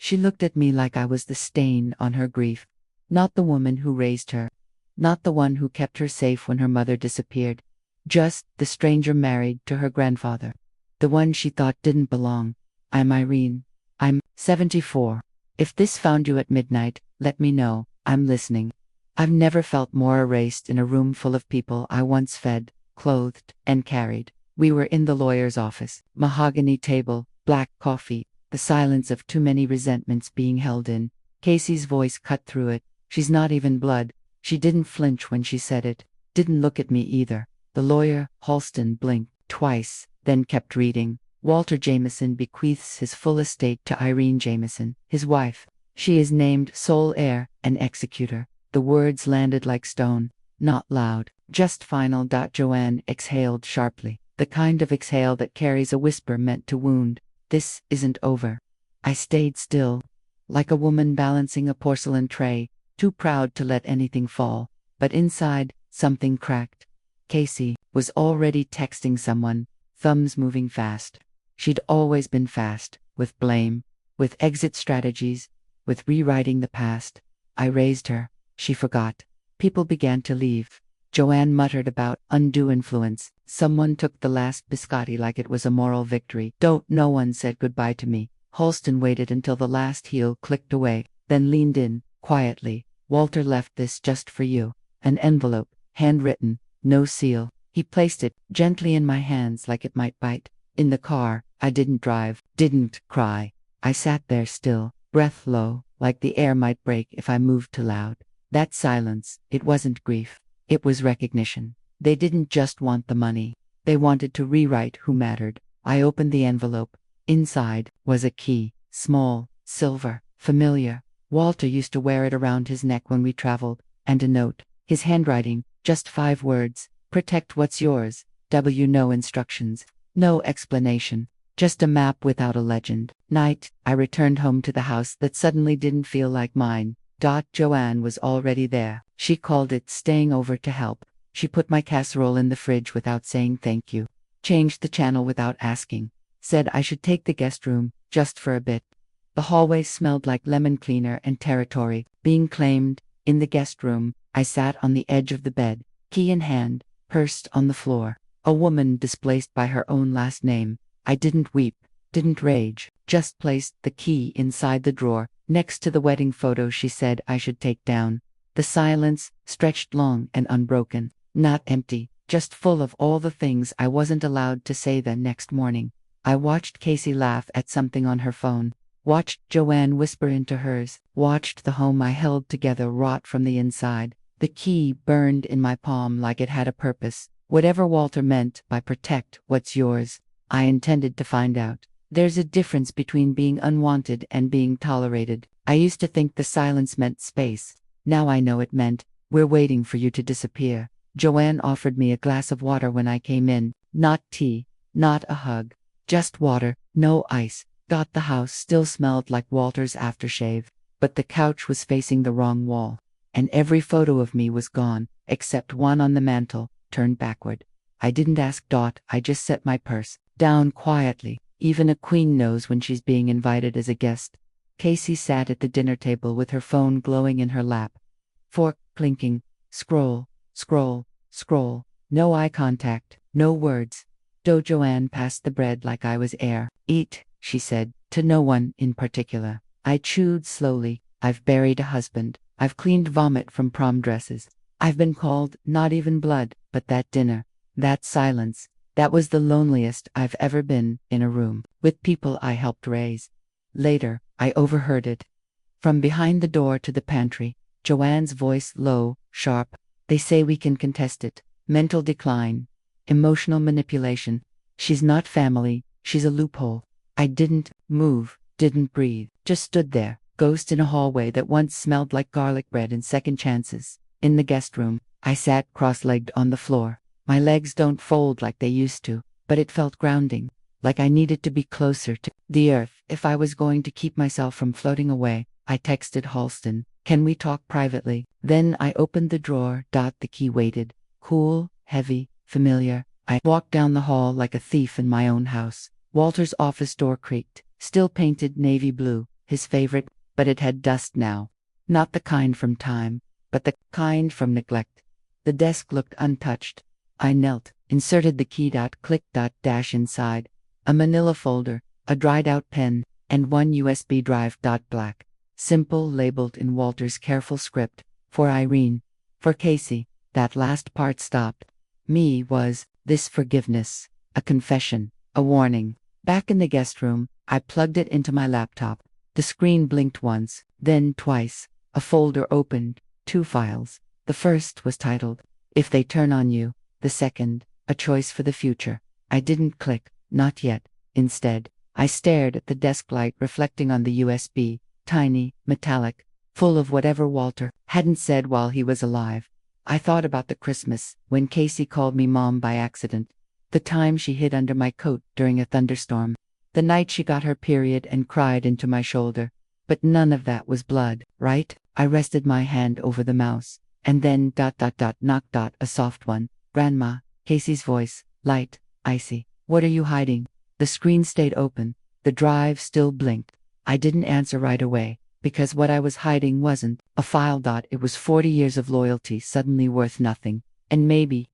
She looked at me like I was the stain on her grief. Not the woman who raised her. Not the one who kept her safe when her mother disappeared. Just the stranger married to her grandfather. The one she thought didn't belong. I'm Irene. I'm 74. If this found you at midnight, let me know. I'm listening. I've never felt more erased in a room full of people I once fed, clothed, and carried. We were in the lawyer's office. Mahogany table, black coffee, the silence of too many resentments being held in. Casey's voice cut through it. She's not even blood. She didn't flinch when she said it. Didn't look at me either. The lawyer, Halston, blinked twice, then kept reading. Walter Jameson bequeaths his full estate to Irene Jameson, his wife. She is named sole heir and executor. The words landed like stone, not loud, just final. Joanne exhaled sharply, the kind of exhale that carries a whisper meant to wound. This isn't over. I stayed still, like a woman balancing a porcelain tray, too proud to let anything fall. But inside, something cracked. Casey was already texting someone, thumbs moving fast. She'd always been fast, with blame, with exit strategies, with rewriting the past. I raised her. She forgot. People began to leave. Joanne muttered about undue influence. Someone took the last biscotti like it was a moral victory. No one said goodbye to me. Halston waited until the last heel clicked away, then leaned in, quietly. Walter left this just for you. An envelope, handwritten, no seal. He placed it gently in my hands like it might bite. In the car, I didn't drive, didn't cry. I sat there still, breath low, like the air might break if I moved too loud. That silence, it wasn't grief. It was recognition. They didn't just want the money. They wanted to rewrite who mattered. I opened the envelope. Inside was a key, small, silver, familiar. Walter used to wear it around his neck when we traveled, and a note. His handwriting, just 5 words. Protect what's yours. No instructions. No explanation. Just a map without a legend. Night, I returned home to the house that suddenly didn't feel like mine. Joanne was already there. She called it staying over to help. She put my casserole in the fridge without saying thank you. Changed the channel without asking. Said I should take the guest room, just for a bit. The hallway smelled like lemon cleaner and territory being claimed. In the guest room, I sat on the edge of the bed, key in hand, pursed on the floor. A woman displaced by her own last name. I didn't weep, didn't rage, just placed the key inside the drawer, next to the wedding photo she said I should take down. The silence stretched long and unbroken, not empty, just full of all the things I wasn't allowed to say the next morning. I watched Casey laugh at something on her phone, watched Joanne whisper into hers, watched the home I held together rot from the inside. The key burned in my palm like it had a purpose. Whatever Walter meant by protect what's yours, I intended to find out. There's a difference between being unwanted and being tolerated. I used to think the silence meant space. Now I know it meant, we're waiting for you to disappear. Joanne offered me a glass of water when I came in. Not tea, not a hug. Just water, no ice. The house still smelled like Walter's aftershave, but the couch was facing the wrong wall. And every photo of me was gone, except one on the mantel, turned backward. I didn't ask. I just set my purse down quietly. Even a queen knows when she's being invited as a guest. Casey sat at the dinner table with her phone glowing in her lap. Fork clinking. Scroll, scroll, scroll. No eye contact, no words. Joanne passed the bread like I was air. Eat, she said, to no one in particular. I chewed slowly. I've buried a husband. I've cleaned vomit from prom dresses. I've been called not even blood, but that dinner, that silence, that was the loneliest I've ever been in a room with people I helped raise. Later, I overheard it. From behind the door to the pantry, Joanne's voice low, sharp. They say we can contest it. Mental decline. Emotional manipulation. She's not family, she's a loophole. I didn't move, didn't breathe, just stood there, ghost in a hallway that once smelled like garlic bread and second chances. In the guest room, I sat cross-legged on the floor. My legs don't fold like they used to, but it felt grounding, like I needed to be closer to the earth if I was going to keep myself from floating away. I texted Halston, "Can we talk privately?" Then I opened the drawer. The key waited. Cool, heavy, familiar. I walked down the hall like a thief in my own house. Walter's office door creaked, still painted navy blue. his favorite, but it had dust now. Not the kind from time, but the kind from neglect. The desk looked untouched. I knelt, inserted the key, click, dash inside. A manila folder, a dried out pen, and one USB drive. Black. Simple, labeled in Walter's careful script. For Irene. For Casey. That last part stopped. Me was this forgiveness. A confession. A warning. Back in the guest room, I plugged it into my laptop. The screen blinked once, then twice. A folder opened. 2 files. The first was titled, If They Turn on You. The second, A Choice for the Future. I didn't click, not yet. Instead, I stared at the desk light reflecting on the USB, tiny, metallic, full of whatever Walter hadn't said while he was alive. I thought about the Christmas when Casey called me Mom by accident. The time she hid under my coat during a thunderstorm. The night she got her period and cried into my shoulder. But none of that was blood, right? I rested my hand over the mouse. And then knock, a soft one. Grandma, Casey's voice, light, icy. What are you hiding? The screen stayed open. The drive still blinked. I didn't answer right away, because what I was hiding wasn't a file. It was 40 years of loyalty suddenly worth nothing. And maybe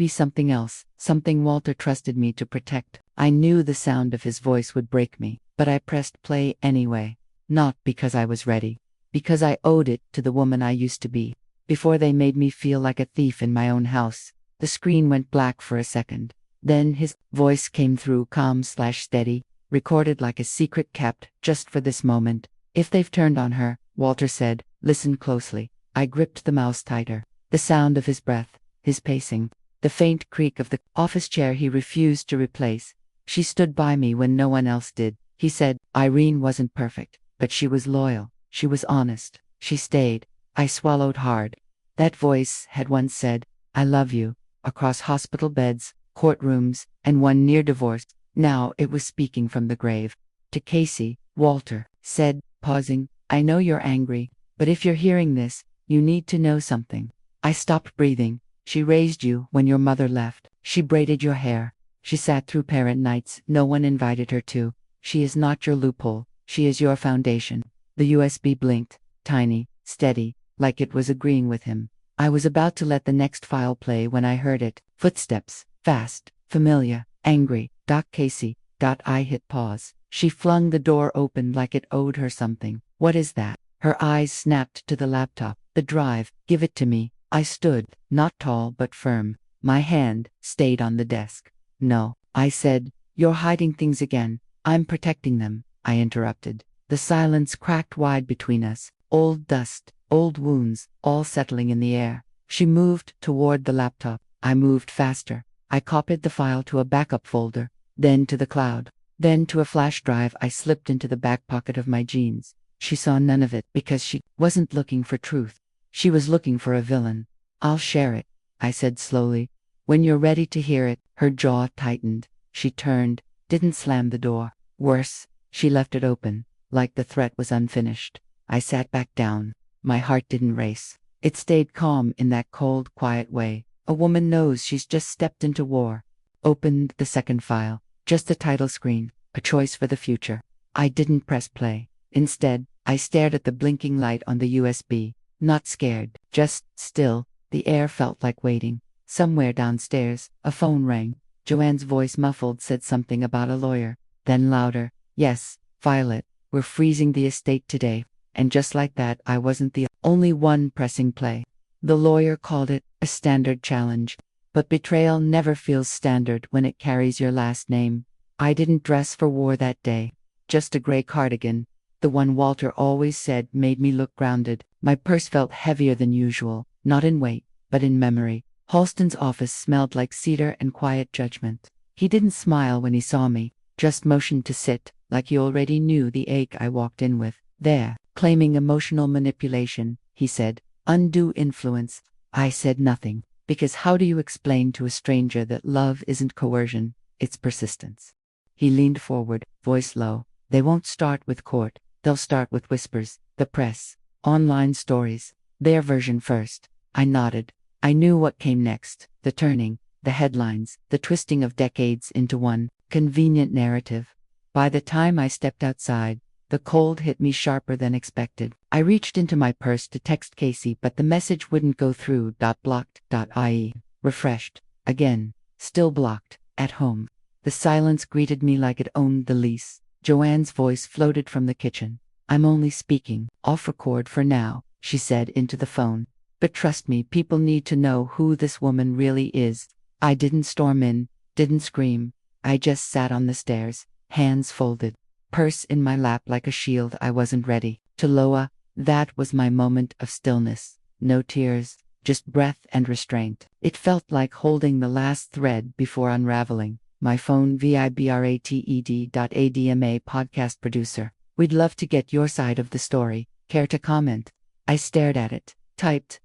something else, something Walter trusted me to protect. I knew the sound of his voice would break me, but I pressed play anyway. Not because I was ready. Because I owed it to the woman I used to be. Before they made me feel like a thief in my own house. The screen went black for a second. Then his voice came through, calm/steady, recorded like a secret kept just for this moment. If they've turned on her, Walter said, listen closely. I gripped the mouse tighter. The sound of his breath, his pacing, the faint creak of the office chair he refused to replace. She stood by me when no one else did. He said, Irene wasn't perfect, but she was loyal. She was honest. She stayed. I swallowed hard. That voice had once said, I love you, across hospital beds, courtrooms, and one near divorce. Now it was speaking from the grave. To Casey, Walter said, pausing, I know you're angry, but if you're hearing this, you need to know something. I stopped breathing. She raised you when your mother left. She braided your hair. She sat through parent nights no one invited her to. She is not your loophole. She is your foundation. The USB blinked, tiny, steady, like it was agreeing with him. I was about to let the next file play when I heard it. Footsteps, fast, familiar, angry. Casey. I hit pause. She flung the door open like it owed her something. What is that? Her eyes snapped to the laptop. The drive. Give it to me. I stood, not tall but firm. My hand stayed on the desk. No, I said, you're hiding things again. I'm protecting them, I interrupted. The silence cracked wide between us. Old dust, old wounds, all settling in the air. She moved toward the laptop. I moved faster. I copied the file to a backup folder, then to the cloud, then to a flash drive I slipped into the back pocket of my jeans. She saw none of it because she wasn't looking for truth. She was looking for a villain. I'll share it, I said slowly. When you're ready to hear it. Her jaw tightened. She turned, didn't slam the door. Worse, she left it open, like the threat was unfinished. I sat back down. My heart didn't race. It stayed calm in that cold, quiet way. A woman knows she's just stepped into war. Opened the second file. Just the title screen. A choice for the future. I didn't press play. Instead, I stared at the blinking light on the USB. Not scared, just still. The air felt like waiting. Somewhere downstairs, a phone rang. Joanne's voice, muffled, said something about a lawyer. Then louder, yes, Violet, we're freezing the estate today. And just like that, I wasn't the only one pressing play. The lawyer called it a standard challenge. But betrayal never feels standard when it carries your last name. I didn't dress for war that day. Just a gray cardigan. The one Walter always said made me look grounded. My purse felt heavier than usual, not in weight, but in memory. Halston's office smelled like cedar and quiet judgment. He didn't smile when he saw me, just motioned to sit, like he already knew the ache I walked in with. There, claiming emotional manipulation, he said. Undue influence. I said nothing, because how do you explain to a stranger that love isn't coercion, it's persistence? He leaned forward, voice low. They won't start with court, they'll start with whispers, the press, online stories, their version first. I nodded. I knew what came next, the turning, the headlines, the twisting of decades into one convenient narrative. By the time I stepped outside, The cold hit me sharper than expected. I reached into my purse to text Casey, but the message wouldn't go through. Blocked.ie. Refreshed. Again. Still blocked. At home. The silence greeted me like it owned the lease. Joanne's voice floated from the kitchen. I'm only speaking. Off record for now, she said into the phone. But trust me, people need to know who this woman really is. I didn't storm in, didn't scream. I just sat on the stairs, hands folded, purse in my lap like a shield. I wasn't ready. To Loa, that was my moment of stillness. No tears, just breath and restraint. It felt like holding the last thread before unraveling. My phone vibratedADMA podcast producer. We'd love to get your side of the story. Care to comment? I stared at it. Typed.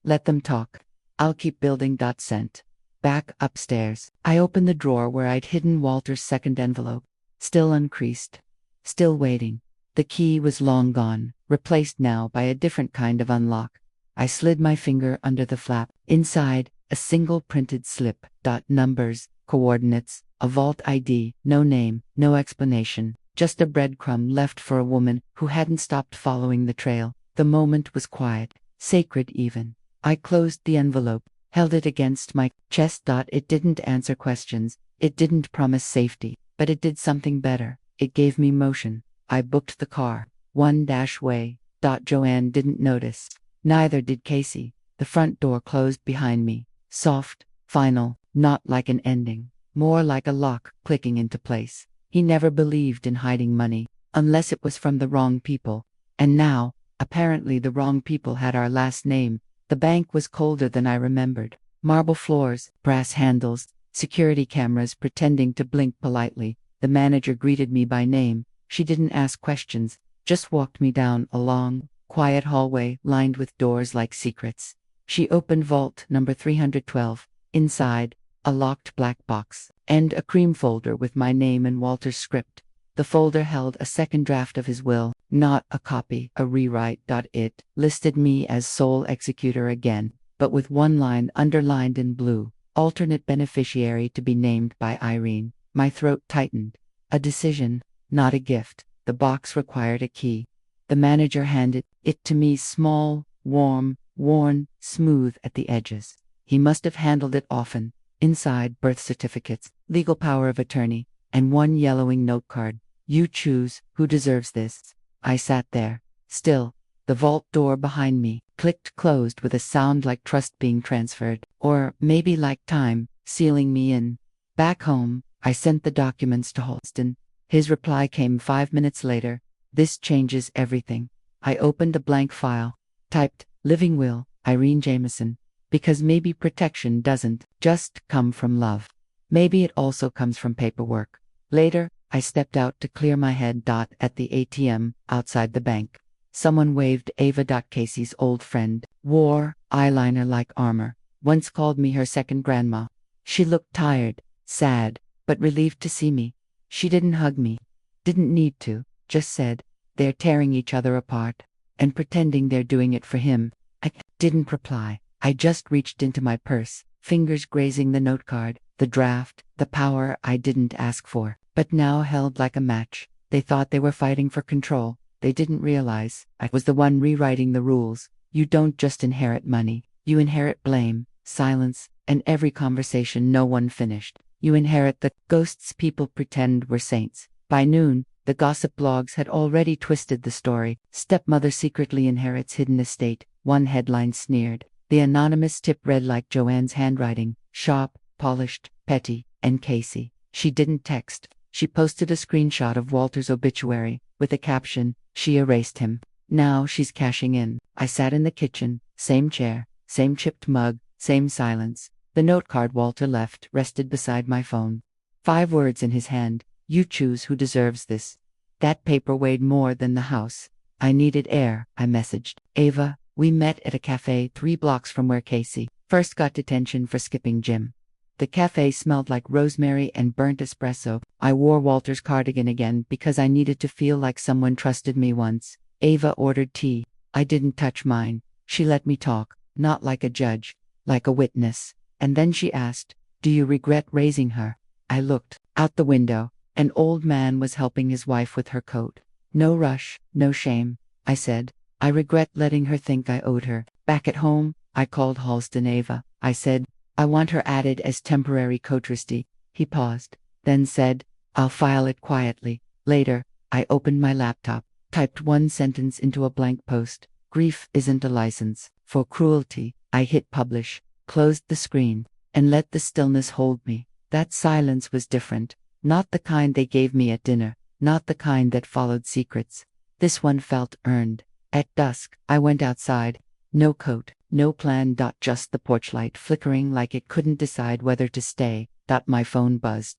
Let them talk. I'll keep building. Sent. Back upstairs. I opened the drawer where I'd hidden Walter's second envelope. Still uncreased. Still waiting. The key was long gone, replaced now by a different kind of unlock. I slid my finger under the flap. Inside, a single printed slip. Numbers, coordinates, a vault ID, no name, no explanation. Just a breadcrumb left for a woman who hadn't stopped following the trail. The moment was quiet. Sacred even. I closed the envelope, held it against my chest. It didn't answer questions, it didn't promise safety, but it did something better. It gave me motion. I booked the car. One-way. Joanne didn't notice. Neither did Casey. The front door closed behind me. Soft, final, not like an ending. More like a lock clicking into place. He never believed in hiding money, unless it was from the wrong people. And now, apparently the wrong people had our last name. The bank was colder than I remembered. Marble floors, brass handles, security cameras pretending to blink politely. The manager greeted me by name. She didn't ask questions, just walked me down a long, quiet hallway lined with doors like secrets. She opened vault number 312. Inside, a locked black box, and a cream folder with my name and Walter's script. The folder held a second draft of his will, not a copy, a rewrite. It listed me as sole executor again, but with one line underlined in blue, alternate beneficiary to be named by Irene. My throat tightened. A decision, not a gift. The box required a key. The manager handed it to me, small, warm, worn, smooth at the edges. He must have handled it often. Inside, birth certificates, legal power of attorney, and one yellowing note card. You choose who deserves this. I sat there, still. The vault door behind me clicked closed with a sound like trust being transferred, or maybe like time, sealing me in. Back home, I sent the documents to Holston. His reply came 5 minutes later. This changes everything. I opened a blank file. Typed, living will, Irene Jameson. Because maybe protection doesn't just come from love. Maybe it also comes from paperwork. Later, I stepped out to clear my head. At the ATM, outside the bank. Someone waved. Ava. Casey's old friend. Wore eyeliner like armor. Once called me her second grandma. She looked tired, sad, but relieved to see me. She didn't hug me. Didn't need to. Just said, they're tearing each other apart. And pretending they're doing it for him. I didn't reply. I just reached into my purse, fingers grazing the note card, the draft, the power I didn't ask for, but now held like a match. They thought they were fighting for control. They didn't realize I was the one rewriting the rules. You don't just inherit money. You inherit blame, silence, and every conversation no one finished. You inherit the ghosts people pretend were saints. By noon, the gossip blogs had already twisted the story. Stepmother secretly inherits hidden estate. One headline sneered. The anonymous tip read like Joanne's handwriting, sharp, polished, petty, and Casey. She didn't text. She posted a screenshot of Walter's obituary, with a caption, she erased him. Now she's cashing in. I sat in the kitchen, same chair, same chipped mug, same silence. The note card Walter left rested beside my phone. 5 words in his hand, you choose who deserves this. That paper weighed more than the house. I needed air, I messaged. Ava. We met at a cafe 3 blocks from where Casey first got detention for skipping gym. The cafe smelled like rosemary and burnt espresso. I wore Walter's cardigan again because I needed to feel like someone trusted me once. Ava ordered tea. I didn't touch mine. She let me talk, not like a judge, like a witness. And then she asked, do you regret raising her? I looked out the window. An old man was helping his wife with her coat. No rush, no shame, I said. I regret letting her think I owed her. Back at home, I called Halston Ava. I said, I want her added as temporary co-trustee. He paused, then said, I'll file it quietly. Later, I opened my laptop, typed one sentence into a blank post. Grief isn't a license for cruelty. I hit publish, closed the screen, and let the stillness hold me. That silence was different, not the kind they gave me at dinner, not the kind that followed secrets. This one felt earned. At dusk, I went outside. No coat, no plan. Just the porch light flickering like it couldn't decide whether to stay. My phone buzzed.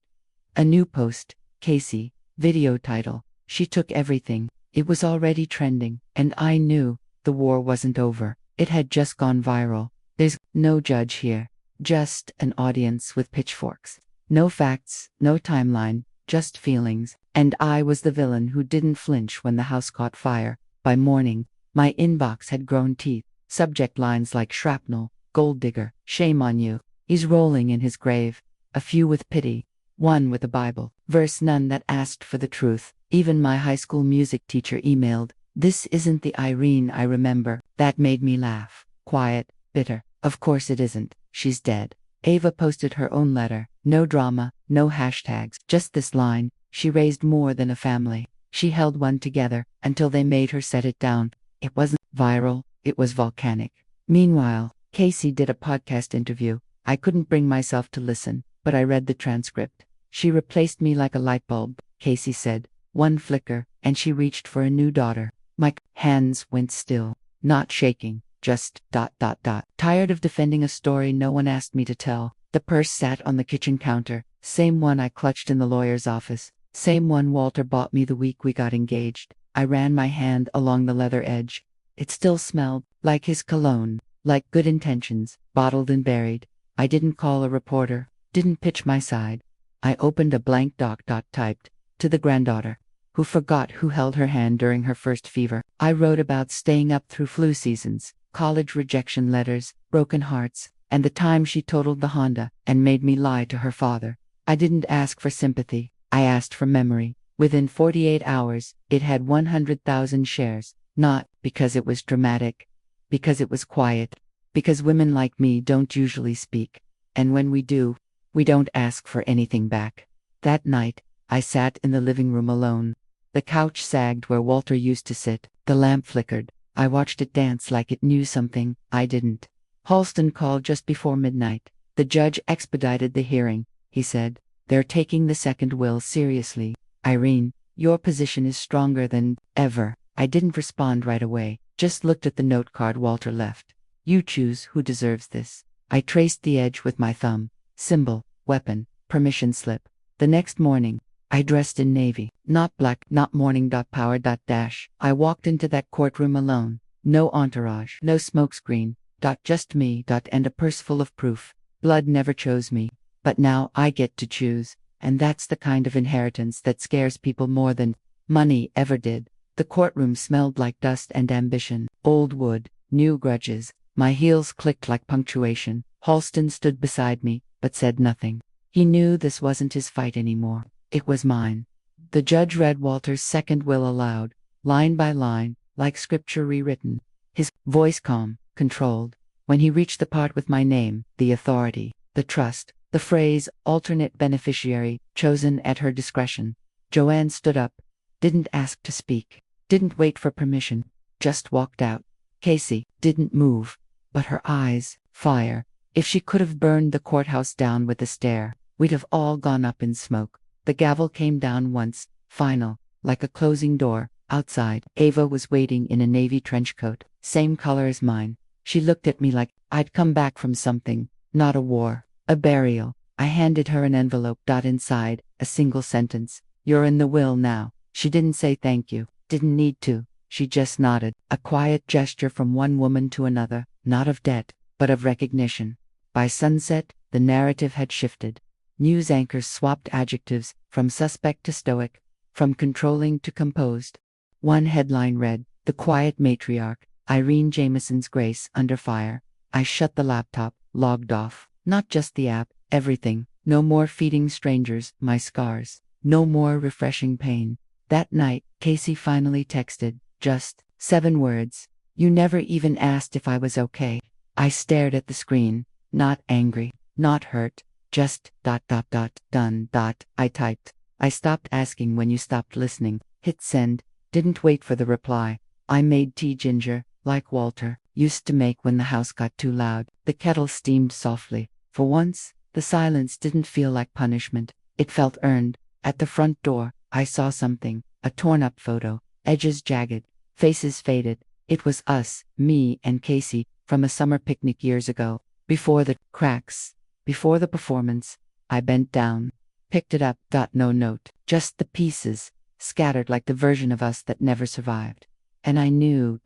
A new post. Casey. Video title. She took everything. It was already trending, and I knew the war wasn't over. It had just gone viral. There's no judge here. Just an audience with pitchforks. No facts, no timeline, just feelings. And I was the villain who didn't flinch when the house caught fire. By morning, my inbox had grown teeth. Subject lines like shrapnel, gold digger, shame on you. He's rolling in his grave. A few with pity. One with a Bible verse, none that asked for the truth. Even my high school music teacher emailed, "This isn't the Irene I remember." That made me laugh. Quiet, bitter. Of course it isn't. She's dead. Ava posted her own letter. No drama, no hashtags, just this line. She raised more than a family. She held one together until they made her set it down. It wasn't viral, it was volcanic. Meanwhile, Casey did a podcast interview. I couldn't bring myself to listen, but I read the transcript. She replaced me like a light bulb, Casey said. One flicker, and she reached for a new daughter. My hands went still, not shaking, just ... Tired of defending a story no one asked me to tell. The purse sat on the kitchen counter, same one I clutched in the lawyer's office, same one Walter bought me the week we got engaged. I ran my hand along the leather edge. It still smelled like his cologne, like good intentions, bottled and buried. I didn't call a reporter, didn't pitch my side. I opened a blank doc. Typed, to the granddaughter, who forgot who held her hand during her first fever. I wrote about staying up through flu seasons, college rejection letters, broken hearts, and the time she totaled the Honda and made me lie to her father. I didn't ask for sympathy, I asked for memory. Within 48 hours, it had 100,000 shares. Not because it was dramatic, because it was quiet, because women like me don't usually speak, and when we do, we don't ask for anything back. That night, I sat in the living room alone. The couch sagged where Walter used to sit. The lamp flickered. I watched it dance like it knew something I didn't. Halston called just before midnight. The judge expedited the hearing. He said, "They're taking the second will seriously. Irene, your position is stronger than ever." I didn't respond right away, just looked at the note card Walter left. "You choose who deserves this." I traced the edge with my thumb. Symbol, weapon, permission slip. The next morning, I dressed in navy, not black, not mourning. Power. Dash. I walked into that courtroom alone. No entourage, no smokescreen. Just me. And a purse full of proof. Blood never chose me, but now I get to choose, and that's the kind of inheritance that scares people more than money ever did. The courtroom smelled like dust and ambition, old wood, new grudges. My heels clicked like punctuation. Halston stood beside me, but said nothing. He knew this wasn't his fight anymore. It was mine. The judge read Walter's second will aloud, line by line, like scripture rewritten. His voice calm, controlled. When he reached the part with my name, the authority, the trust, the phrase alternate beneficiary, chosen at her discretion, Joanne stood up, didn't ask to speak, didn't wait for permission, just walked out. Casey didn't move, but her eyes, fire. If she could have burned the courthouse down with a stare, we'd have all gone up in smoke. The gavel came down once, final, like a closing door. Outside, Ava was waiting in a navy trench coat, same color as mine. She looked at me like I'd come back from something, not a war, a burial. I handed her an envelope. Inside, a single sentence. "You're in the will now." She didn't say thank you, didn't need to. She just nodded, a quiet gesture from one woman to another, not of debt, but of recognition. By sunset, the narrative had shifted. News anchors swapped adjectives, from suspect to stoic, from controlling to composed. One headline read, "The Quiet Matriarch, Irene Jamison's Grace Under Fire." I shut the laptop, logged off. Not just the app, everything. No more feeding strangers my scars. No more refreshing pain. That night, Casey finally texted, just 7 words. You never even asked if I was okay. I stared at the screen, not angry, not hurt, just ... done ... I typed. I stopped asking when you stopped listening. Hit send. Didn't wait for the reply. I made tea ginger, like Walter used to make when the house got too loud. The kettle steamed softly. For once, the silence didn't feel like punishment. It felt earned. At the front door, I saw something, a torn-up photo, edges jagged, faces faded. It was us, me and Casey, from a summer picnic years ago. Before the cracks, before the performance, I bent down, picked it up. No note, just the pieces, scattered like the version of us that never survived. And I knew ...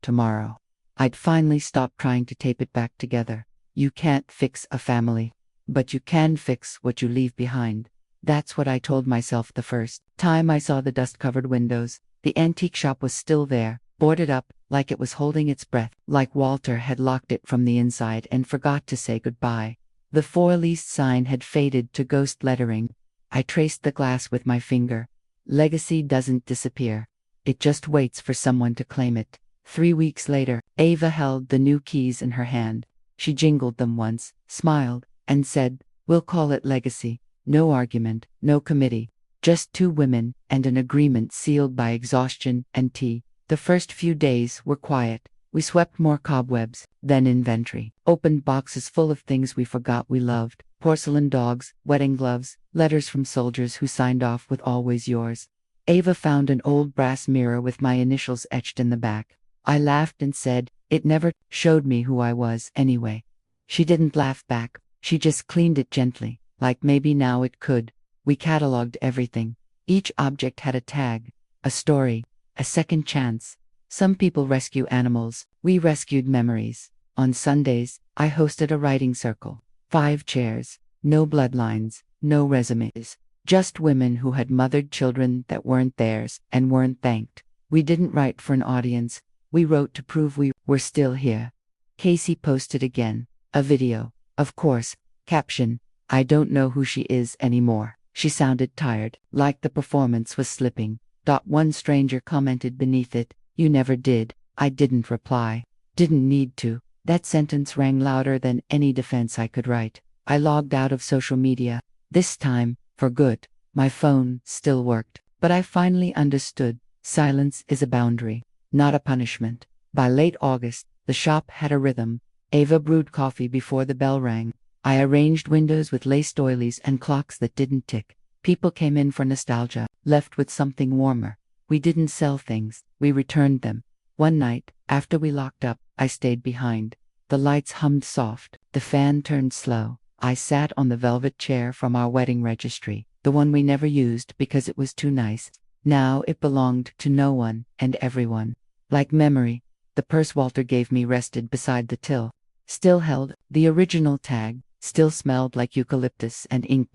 tomorrow, I'd finally stop trying to tape it back together. You can't fix a family, but you can fix what you leave behind. That's what I told myself the first time I saw the dust-covered windows. The antique shop was still there, boarded up, like it was holding its breath, like Walter had locked it from the inside and forgot to say goodbye. The for lease sign had faded to ghost lettering. I traced the glass with my finger. Legacy doesn't disappear. It just waits for someone to claim it. 3 weeks later, Ava held the new keys in her hand. She jingled them once, smiled, and said, "We'll call it Legacy." No argument, no committee. Just 2 women, and an agreement sealed by exhaustion and tea. The first few days were quiet. We swept more cobwebs, then inventory. Opened boxes full of things we forgot we loved. Porcelain dogs, wedding gloves, letters from soldiers who signed off with "always yours." Ava found an old brass mirror with my initials etched in the back. I laughed and said, "It never showed me who I was anyway." She didn't laugh back. She just cleaned it gently, like maybe now it could. We cataloged everything. Each object had a tag, a story, a second chance. Some people rescue animals. We rescued memories. On Sundays, I hosted a writing circle. 5 chairs, no bloodlines, no resumes. Just women who had mothered children that weren't theirs and weren't thanked. We didn't write for an audience. We wrote to prove we were still here. Casey posted again. A video. Of course. Caption: "I don't know who she is anymore." She sounded tired, like the performance was slipping. One stranger commented beneath it, "You never did." I didn't reply. Didn't need to. That sentence rang louder than any defense I could write. I logged out of social media. This time, for good. My phone still worked. But I finally understood. Silence is a boundary, not a punishment. By late August, the shop had a rhythm. Ava brewed coffee before the bell rang. I arranged windows with lace doilies and clocks that didn't tick. People came in for nostalgia, left with something warmer. We didn't sell things, we returned them. One night, after we locked up, I stayed behind. The lights hummed soft, the fan turned slow. I sat on the velvet chair from our wedding registry, the one we never used because it was too nice. Now it belonged to no one and everyone. Like memory, the purse Walter gave me rested beside the till. Still held the original tag, still smelled like eucalyptus and ink.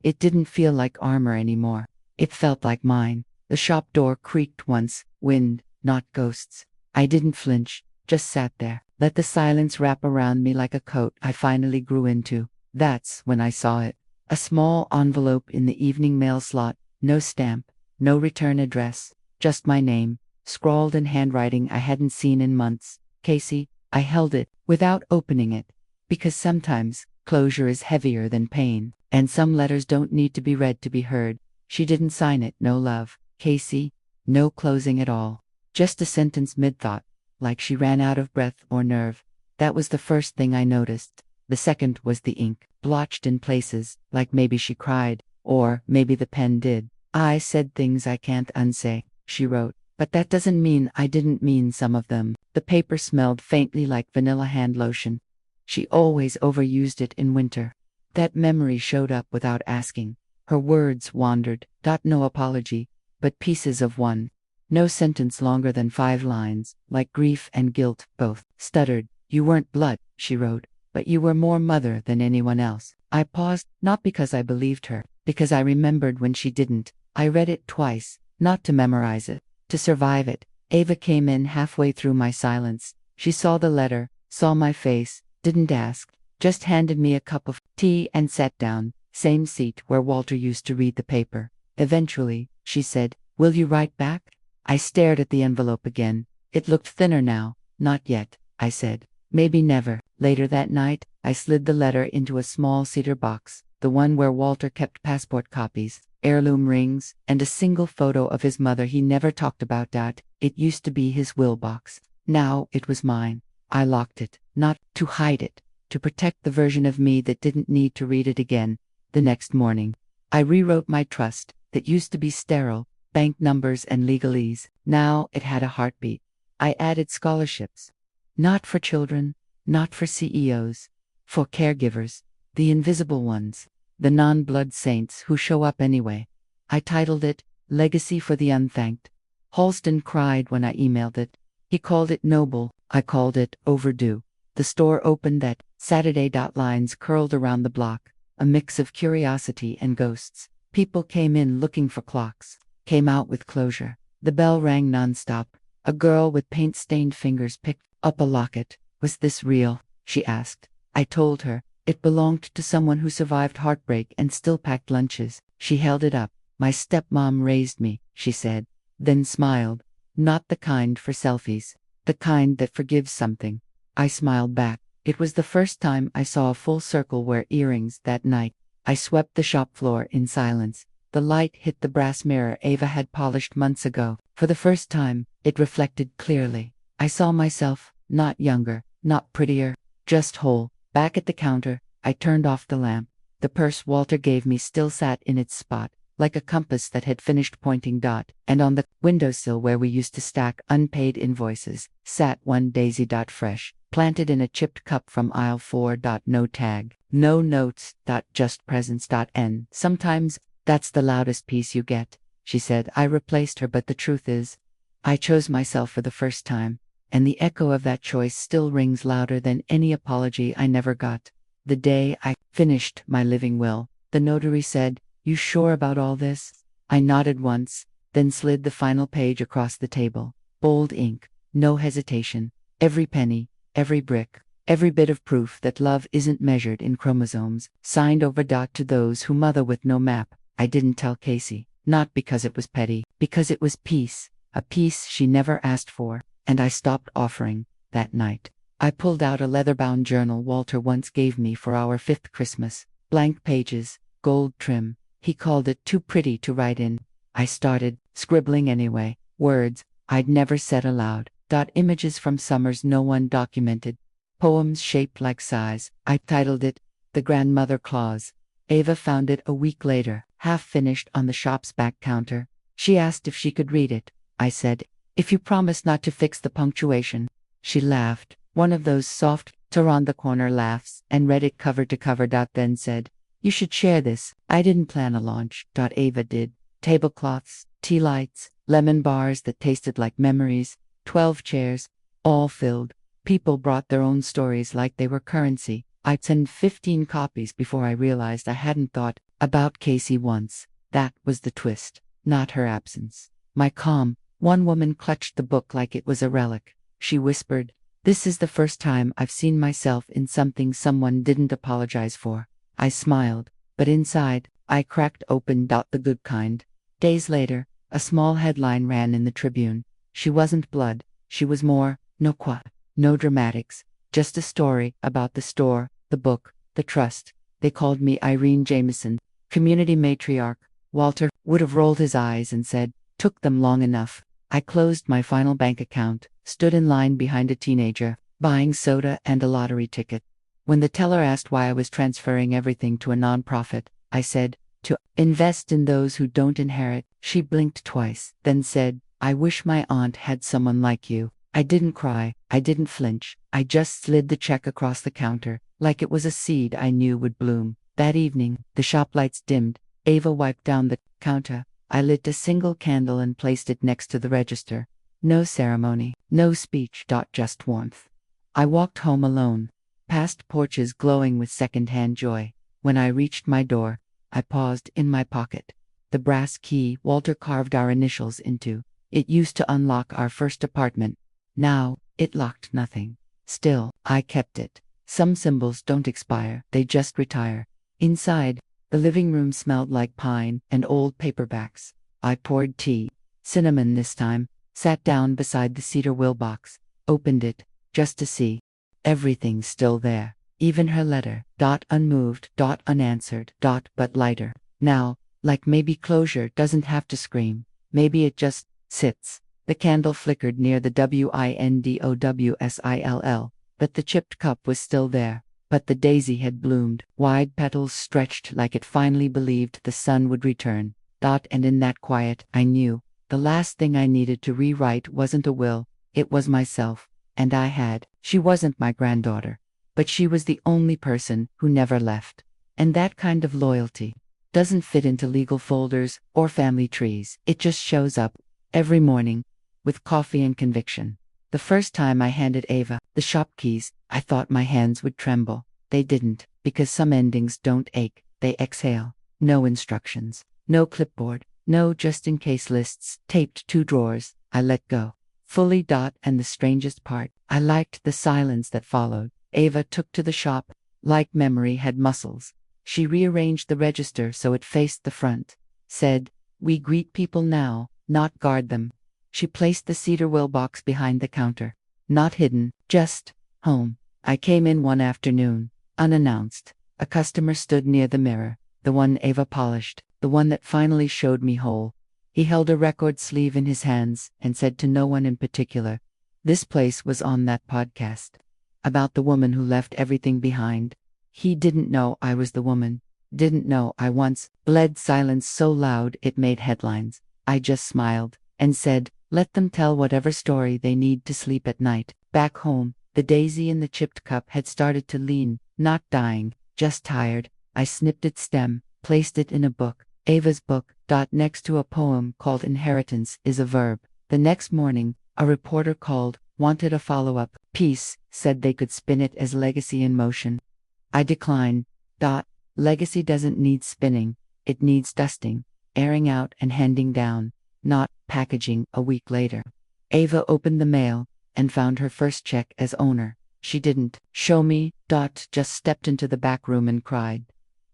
It didn't feel like armor anymore. It felt like mine. The shop door creaked once, wind, not ghosts. I didn't flinch, just sat there, let the silence wrap around me like a coat I finally grew into. That's when I saw it. A small envelope in the evening mail slot, no stamp, no return address, just my name, scrawled in handwriting I hadn't seen in months. Casey. I held it, without opening it, because sometimes closure is heavier than pain, and some letters don't need to be read to be heard. She didn't sign it. No love, Casey. No closing at all. Just a sentence mid-thought, like she ran out of breath or nerve. That was the first thing I noticed. The second was the ink, blotched in places, like maybe she cried, or maybe the pen did. "I said things I can't unsay," she wrote. "But that doesn't mean I didn't mean some of them." The paper smelled faintly like vanilla hand lotion. She always overused it in winter. That memory showed up without asking. Her words wandered. No apology, but pieces of one. No sentence longer than 5 lines, like grief and guilt, both. Stuttered. "You weren't blood," she wrote, "but you were more mother than anyone else." I paused, not because I believed her, because I remembered when she didn't. I read it twice, not to memorize it, to survive it. Ava came in halfway through my silence. She saw the letter, saw my face, didn't ask, just handed me a cup of tea and sat down, same seat where Walter used to read the paper. Eventually, she said. Will you write back? I stared at the envelope again. It looked thinner now. Not yet, I said. Maybe never. Later that night, I slid the letter into a small cedar box, the one where Walter kept passport copies, heirloom rings, and a single photo of his mother he never talked about. It used to be his will box. Now it was mine. I locked it, not to hide it, to protect the version of me that didn't need to read it again. The next morning, I rewrote my trust, that used to be sterile, bank numbers and legalese. Now it had a heartbeat. I added scholarships. Not for children, not for CEOs, for caregivers, the invisible ones, the non-blood saints who show up anyway. I titled it, Legacy for the Unthanked. Halston cried when I emailed it. He called it noble, I called it overdue. The store opened that Saturday. Lines curled around the block, a mix of curiosity and ghosts. People came in looking for clocks, came out with closure. The bell rang nonstop. A girl with paint-stained fingers picked up a locket. Was this real? She asked. I told her. It belonged to someone who survived heartbreak and still packed lunches. She held it up. My stepmom raised me, she said, then smiled. Not the kind for selfies. The kind that forgives something. I smiled back. It was the first time I saw a full circle wear earrings that night. I swept the shop floor in silence. The light hit the brass mirror Ava had polished months ago. For the first time, it reflected clearly. I saw myself, not younger, not prettier, just whole. Back at the counter, I turned off the lamp. The purse Walter gave me still sat in its spot, like a compass that had finished pointing. And on the windowsill where we used to stack unpaid invoices, sat one daisy. Fresh, planted in a chipped cup from aisle 4. No tag, no notes. Just presents. N. Sometimes, that's the loudest piece you get, she said. I replaced her, but the truth is, I chose myself for the first time, and the echo of that choice still rings louder than any apology I never got. The day I finished my living will, the notary said, "You sure about all this?" I nodded once, then slid the final page across the table. Bold ink, no hesitation. Every penny, every brick, every bit of proof that love isn't measured in chromosomes, signed over. To those who mother with no map. I didn't tell Casey, not because it was petty, because it was peace, a peace she never asked for, and I stopped offering, that night. I pulled out a leather-bound journal Walter once gave me for our 5th Christmas. Blank pages, gold trim. He called it too pretty to write in. I started, scribbling anyway, words I'd never said aloud. Images from summers no one documented. Poems shaped like sighs. I titled it, The Grandmother Clause. Ava found it a week later, half finished on the shop's back counter. She asked if she could read it. I said, "If you promise not to fix the punctuation." She laughed, one of those soft, turn-on-the-corner laughs, and read it cover to cover. Then said, "You should share this." I didn't plan a launch. Ava did. Tablecloths, tea lights, lemon bars that tasted like memories, 12 chairs, all filled. People brought their own stories like they were currency. I'd sent 15 copies before I realized I hadn't thought about Casey once. That was the twist, not her absence. My calm. One woman clutched the book like it was a relic. She whispered, "This is the first time I've seen myself in something someone didn't apologize for." I smiled, but inside, I cracked open. The good kind. Days later, a small headline ran in the Tribune. She wasn't blood. She was more. No dramatics. Just a story about the store, the book, the trust. They called me Irene Jameson, community matriarch. Walter would have rolled his eyes and said, "Took them long enough." I closed my final bank account, stood in line behind a teenager, buying soda and a lottery ticket. When the teller asked why I was transferring everything to a nonprofit, I said, "To invest in those who don't inherit." She blinked twice, then said, "I wish my aunt had someone like you." I didn't cry, I didn't flinch, I just slid the check across the counter, like it was a seed I knew would bloom. That evening, the shop lights dimmed. Ava wiped down the counter. I lit a single candle and placed it next to the register. No ceremony, no speech. Just warmth. I walked home alone, past porches glowing with second-hand joy. When I reached my door, I paused in my pocket. The brass key Walter carved our initials into. It used to unlock our first apartment. Now, it locked nothing. Still, I kept it. Some symbols don't expire, they just retire. Inside, the living room smelled like pine and old paperbacks. I poured tea, cinnamon this time, sat down beside the cedar will box, opened it, just to see. Everything's still there. Even her letter, unmoved, unanswered, but lighter. Now, like maybe closure doesn't have to scream. Maybe it just sits. The candle flickered near the WINDOWSILL, but the chipped cup was still there. But the daisy had bloomed, wide petals stretched like it finally believed the sun would return. And in that quiet, I knew, the last thing I needed to rewrite wasn't a will, it was myself. And I had. She wasn't my granddaughter, but she was the only person who never left. And that kind of loyalty doesn't fit into legal folders or family trees. It just shows up every morning with coffee and conviction. The first time I handed Ava the shop keys, I thought my hands would tremble. They didn't, because some endings don't ache, they exhale. No instructions, no clipboard, no just-in-case lists taped 2 drawers. I let go. Fully. And the strangest part, I liked the silence that followed. Ava took to the shop, like memory had muscles. She rearranged the register so it faced the front. Said, "We greet people now, not guard them." She placed the cedar will box behind the counter. Not hidden, just home. I came in one afternoon, unannounced. A customer stood near the mirror, the one Ava polished, the one that finally showed me whole. He held a record sleeve in his hands and said to no one in particular, "This place was on that podcast. About the woman who left everything behind." He didn't know I was the woman. Didn't know I once bled silence so loud it made headlines. I just smiled and said, "Let them tell whatever story they need to sleep at night." Back home, the daisy in the chipped cup had started to lean, not dying, just tired. I snipped its stem, placed it in a book. Ava's book. Next to a poem called Inheritance is a verb. The next morning, a reporter called, wanted a follow-up piece, said they could spin it as Legacy in Motion. I declined. Legacy doesn't need spinning, it needs dusting, airing out and handing down, not packaging. A week later, Ava opened the mail and found her first check as owner. She didn't show me. Just stepped into the back room and cried.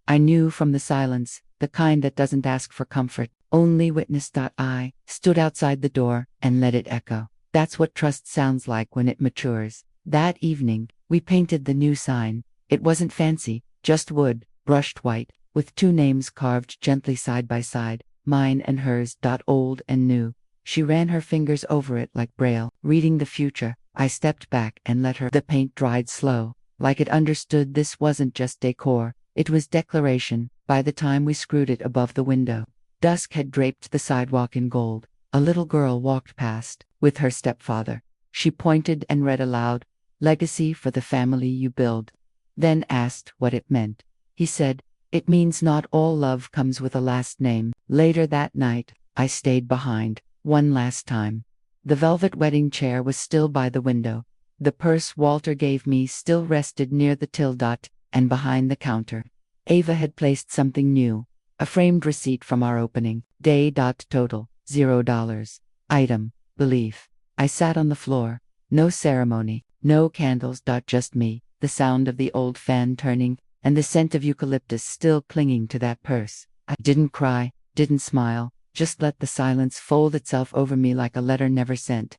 I knew from the silence, the kind that doesn't ask for comfort, only witness. I stood outside the door and let it echo. That's what trust sounds like when it matures. That evening, we painted the new sign. It wasn't fancy, just wood, brushed white, with 2 names carved gently side by side, mine and hers. Old and new. She ran her fingers over it like Braille, reading the future. I stepped back and let her. The paint dried slow, like it understood this wasn't just decor, it was declaration. By the time we screwed it above the window, dusk had draped the sidewalk in gold. A little girl walked past, with her stepfather. She pointed and read aloud, "Legacy for the family you build." Then asked what it meant. He said, "It means not all love comes with a last name." Later that night, I stayed behind, one last time. The velvet wedding chair was still by the window. The purse Walter gave me still rested near the till. And behind the counter, Ava had placed something new, a framed receipt from our opening day. Total, $0. Item, belief. I sat on the floor, no ceremony, no candles. Just me, the sound of the old fan turning, and the scent of eucalyptus still clinging to that purse. I didn't cry, didn't smile, just let the silence fold itself over me like a letter never sent.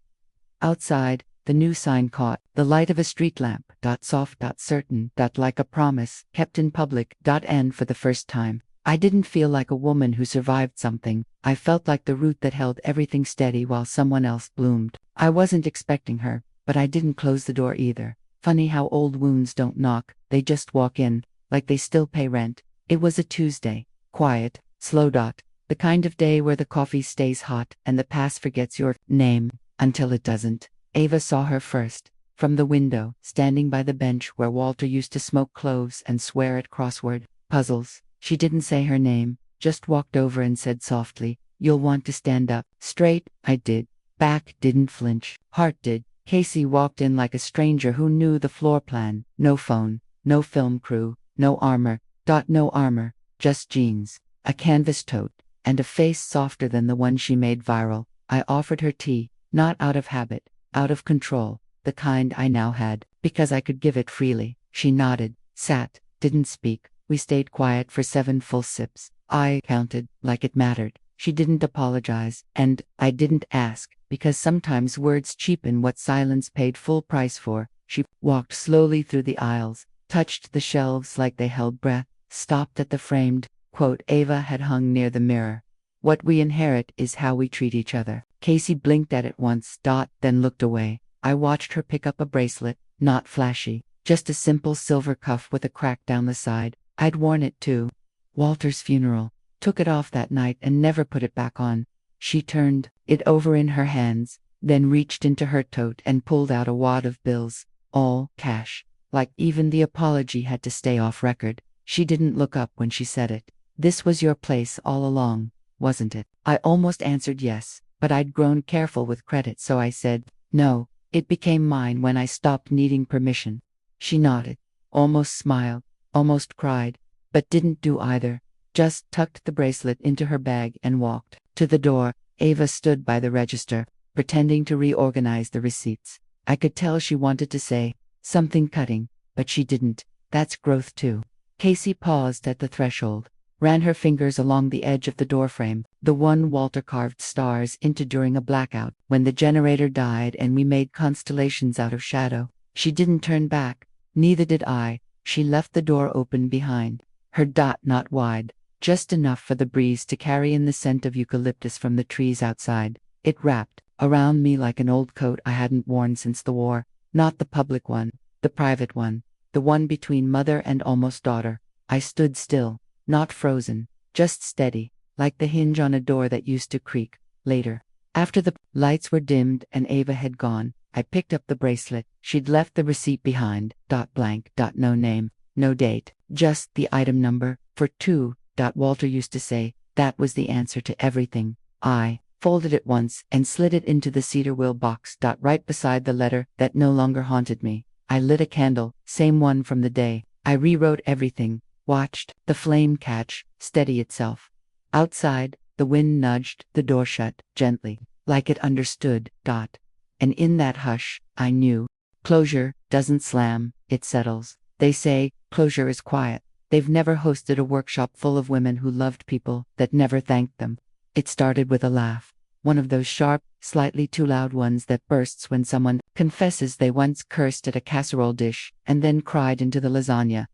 Outside, the new sign caught the light of a street lamp. Soft, certain, like a promise, kept in public. And for the first time, I didn't feel like a woman who survived something. I felt like the root that held everything steady while someone else bloomed. I wasn't expecting her, but I didn't close the door either. Funny how old wounds don't knock, they just walk in, like they still pay rent. It was a Tuesday, quiet, slow. The kind of day where the coffee stays hot and the past forgets your name until it doesn't. Ava saw her first, from the window, standing by the bench where Walter used to smoke cloves and swear at crossword puzzles. She didn't say her name, just walked over and said softly, "You'll want to stand up straight." I did. Back didn't flinch, heart did. Casey walked in like a stranger who knew the floor plan. No phone, no film crew, no armor. No armor, just jeans, a canvas tote, and a face softer than the one she made viral. I offered her tea, not out of habit, out of control, the kind I now had, because I could give it freely. She nodded, sat, didn't speak. We stayed quiet for 7 full sips. I counted, like it mattered. She didn't apologize, and I didn't ask, because sometimes words cheapen what silence paid full price for. She walked slowly through the aisles, touched the shelves like they held breath, stopped at the framed quote Ava had hung near the mirror. What we inherit is how we treat each other. Casey blinked at it once, then looked away. I watched her pick up a bracelet, not flashy, just a simple silver cuff with a crack down the side. I'd worn it too. Walter's funeral. Took it off that night and never put it back on. She turned it over in her hands, then reached into her tote and pulled out a wad of bills, all cash. Like even the apology had to stay off record. She didn't look up when she said it. This was your place all along, wasn't it? I almost answered yes, but I'd grown careful with credit, so I said, no, it became mine when I stopped needing permission. She nodded, almost smiled, almost cried, but didn't do either. Just tucked the bracelet into her bag and walked to the door. Ava stood by the register, pretending to reorganize the receipts. I could tell she wanted to say something cutting, but she didn't. That's growth too. Casey paused at the threshold, ran her fingers along the edge of the doorframe, the one Walter carved stars into during a blackout, when the generator died and we made constellations out of shadow. She didn't turn back, neither did I. She left the door open behind her, not wide, just enough for the breeze to carry in the scent of eucalyptus from the trees outside. It wrapped around me like an old coat I hadn't worn since the war, not the public one, the private one, the one between mother and almost daughter. I stood still, not frozen, just steady, like the hinge on a door that used to creak. Later, after the lights were dimmed and Ava had gone, I picked up the bracelet. She'd left the receipt behind, blank, no name, no date, just the item number, for two. Walter used to say, that was the answer to everything. I folded it once and slid it into the cedar will box. Right beside the letter that no longer haunted me. I lit a candle, same one from the day. I rewrote everything, watched the flame catch, steady itself. Outside, the wind nudged the door shut, gently, like it understood. And in that hush, I knew. Closure doesn't slam, it settles. They say, closure is quiet. They've never hosted a workshop full of women who loved people that never thanked them. It started with a laugh. One of those sharp, slightly too loud ones that bursts when someone confesses they once cursed at a casserole dish and then cried into the lasagna.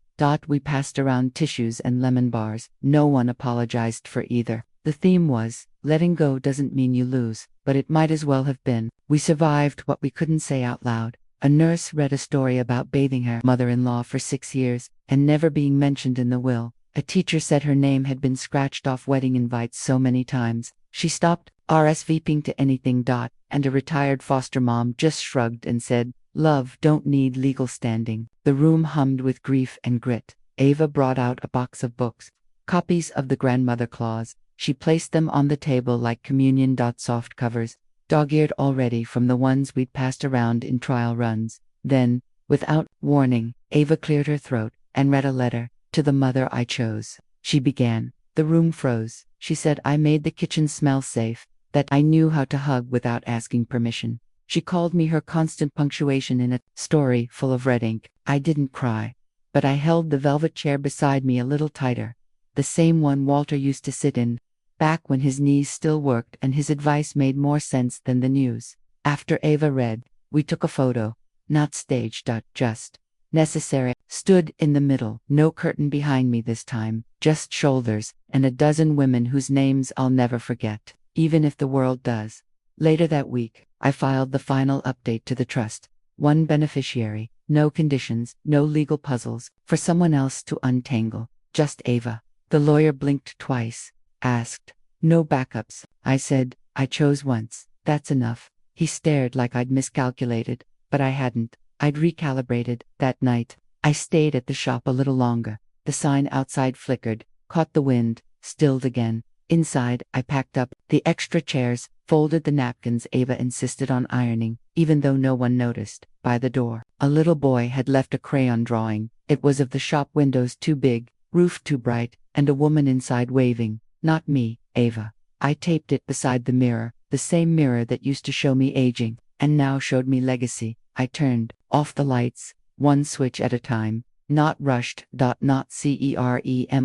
We passed around tissues and lemon bars. No one apologized for either. The theme was, letting go doesn't mean you lose, but it might as well have been. We survived what we couldn't say out loud. A nurse read a story about bathing her mother-in-law for 6 years and never being mentioned in the will. A teacher said her name had been scratched off wedding invites so many times. She stopped RSVPing to anything. And a retired foster mom just shrugged and said, love don't need legal standing. The room hummed with grief and grit. Ava brought out a box of books, copies of the grandmother clause. She placed them on the table like communion. Soft covers, dog-eared already from the ones we'd passed around in trial runs. Then, without warning, Ava cleared her throat and read a letter to the mother I chose. She began. The room froze. She said I made the kitchen smell safe, that I knew how to hug without asking permission. She called me her constant punctuation in a story full of red ink. I didn't cry, but I held the velvet chair beside me a little tighter, the same one Walter used to sit in, back when his knees still worked and his advice made more sense than the news. After Ava read, we took a photo, not staged, just necessary. Stood in the middle, no curtain behind me this time, just shoulders, and a dozen women whose names I'll never forget, even if the world does. Later that week, I filed the final update to the trust. One beneficiary, no conditions, no legal puzzles, for someone else to untangle, just Ava. The lawyer blinked twice, asked, no backups. I said, I chose once, that's enough. He stared like I'd miscalculated, but I hadn't. I'd recalibrated. That night, I stayed at the shop a little longer. The sign outside flickered, caught the wind, stilled again. Inside, I packed up the extra chairs, folded the napkins Ava insisted on ironing, even though no one noticed. By the door, a little boy had left a crayon drawing. It was of the shop windows too big, roof too bright, and a woman inside waving. Not me, Ava. I taped it beside the mirror, the same mirror that used to show me aging, and now showed me legacy. I turned off the lights, one switch at a time, not rushed. Not CEREMONIOUS,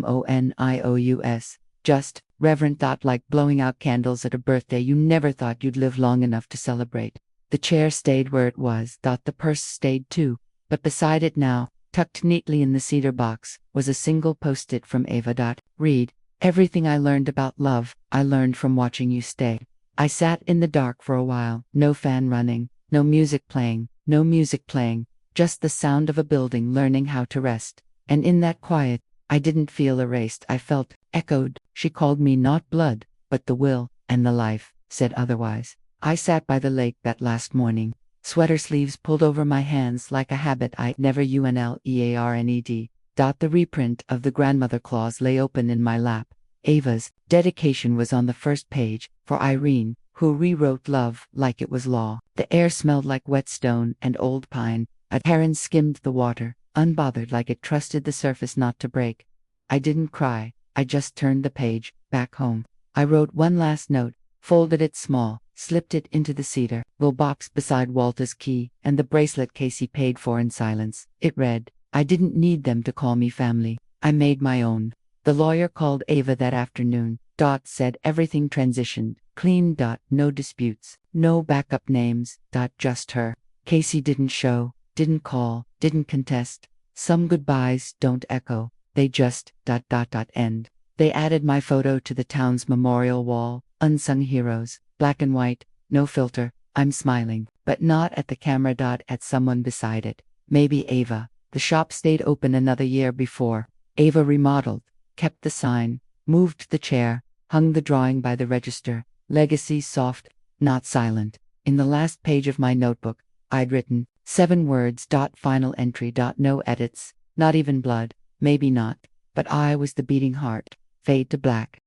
just Reverent. Like blowing out candles at a birthday you never thought you'd live long enough to celebrate. The chair stayed where it was. The purse stayed too. But beside it now, tucked neatly in the cedar box, was a single post-it from Ava. Read, everything I learned about love, I learned from watching you stay. I sat in the dark for a while, no fan running, no music playing, just the sound of a building learning how to rest. And in that quiet, I didn't feel erased, I felt echoed. She called me not blood, but the will, and the life said otherwise. I sat by the lake that last morning, sweater sleeves pulled over my hands like a habit I'd never unlearned. The reprint of the grandmother clause lay open in my lap. Ava's dedication was on the first page, for Irene, who rewrote love like it was law. The air smelled like wet stone and old pine. A heron skimmed the water, unbothered, like it trusted the surface not to break. I didn't cry, I just turned the page, back home. I wrote one last note, folded it small, slipped it into the cedar will box beside Walter's key and the bracelet Casey paid for in silence. It read, I didn't need them to call me family. I made my own. The lawyer called Ava that afternoon. Said everything transitioned, clean. No disputes, no backup names. Just her. Casey didn't show, didn't call, didn't contest. Some goodbyes don't echo, they just end. They added my photo to the town's memorial wall, unsung heroes, black and white, no filter. I'm smiling, but not at the camera. At someone beside it. Maybe Ava. The shop stayed open another year before. Ava remodeled, kept the sign, moved the chair, hung the drawing by the register. Legacy soft, not silent. In the last page of my notebook, I'd written 7 words. Final entry. No edits, not even blood, maybe not, but I was the beating heart. Fade to black.